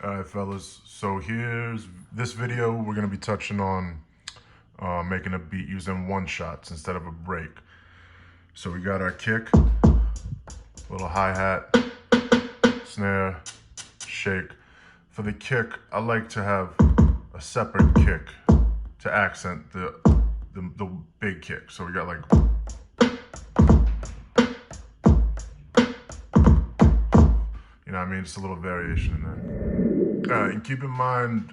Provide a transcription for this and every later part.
All right, fellas. So here's this video. We're gonna be touching on making a beat using one shots instead of a break. So we got our kick, little hi-hat, snare, shake. For the kick, I like to have a separate kick to accent the big kick. So we got like, you know what I mean? Just a little variation in there. And keep in mind,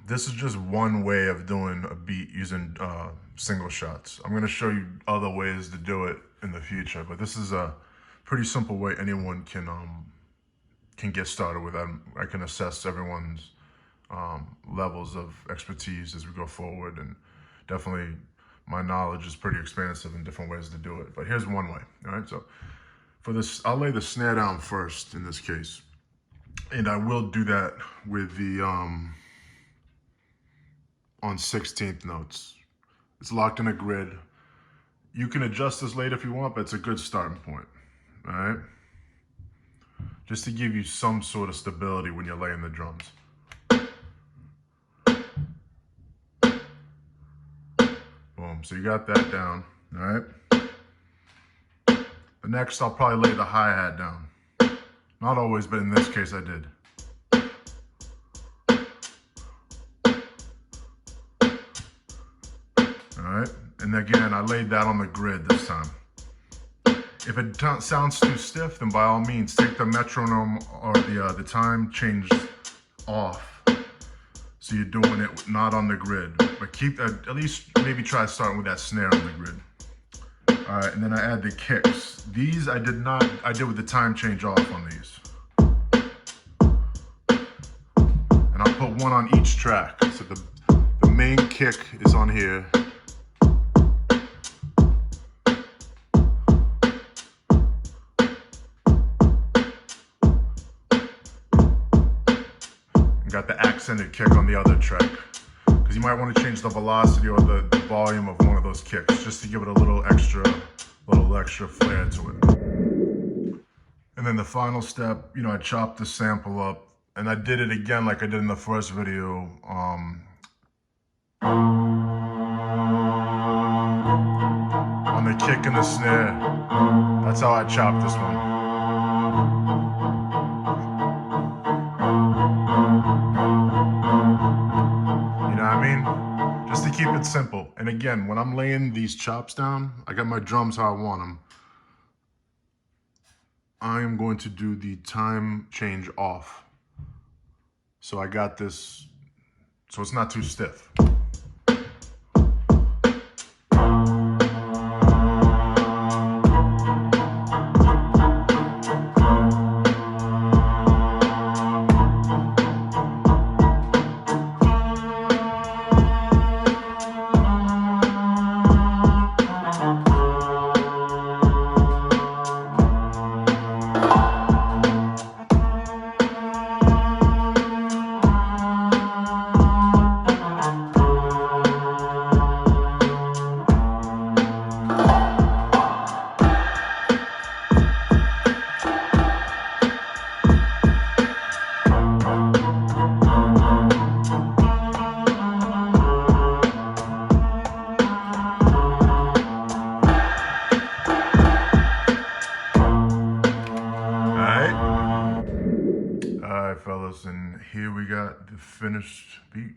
this is just one way of doing a beat using single shots. I'm gonna show you other ways to do it in the future, but this is a pretty simple way anyone can get started with. I can assess everyone's levels of expertise as we go forward, and definitely my knowledge is pretty expansive in different ways to do it. But here's one way, all right? So for this, I'll lay the snare down first in this case. And I will do that with the, on 16th notes. It's locked in a grid. You can adjust this later if you want, but it's a good starting point, all right? Just to give you some sort of stability when you're laying the drums. Boom, so you got that down, all right? The next, I'll probably lay the hi-hat down. Not always, but in this case I did. All right, and again, I laid that on the grid this time. If it sounds too stiff, then by all means, take the metronome or the time change off. So you're doing it not on the grid, but keep at least maybe try starting with that snare on the grid. All right, and then I add the kicks. These I did with the time change off on these. And I'll put one on each track. So the main kick is on here. And got the accented kick on the other track. Because you might want to change the velocity or the volume of one of those kicks just to give it a little extra flair to it. And then the final step, you know, I chopped the sample up and I did it again like I did in the first video. On the kick and the snare. That's how I chopped this one. You know what I mean? Just to keep it simple. And again, when I'm laying these chops down, I got my drums how I want them. I am going to do the time change off. So I got this, so it's not too stiff. Fellas, and here we got the finished beat.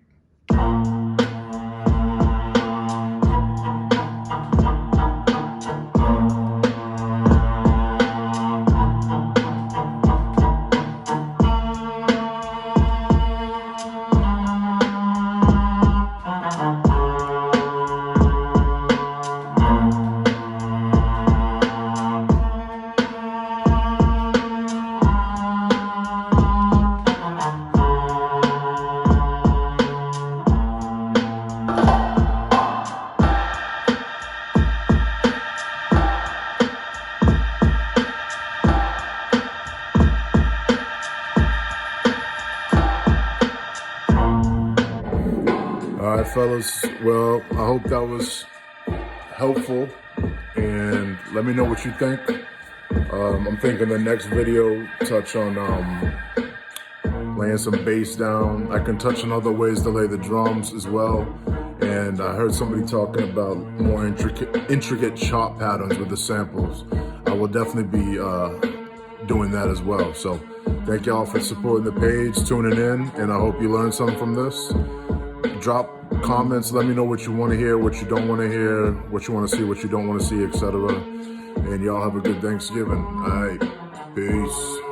All right, fellas. Well, I hope that was helpful, and let me know what you think. I'm thinking the next video touch on laying some bass down. I can touch on other ways to lay the drums as well. And I heard somebody talking about more intricate chop patterns with the samples. I will definitely be doing that as well. So thank y'all for supporting the page, tuning in, and I hope you learned something from this. Drop comments, let me know what you want to hear, what you don't want to hear, what you want to see, what you don't want to see, etc. And y'all have a good Thanksgiving. All right, peace.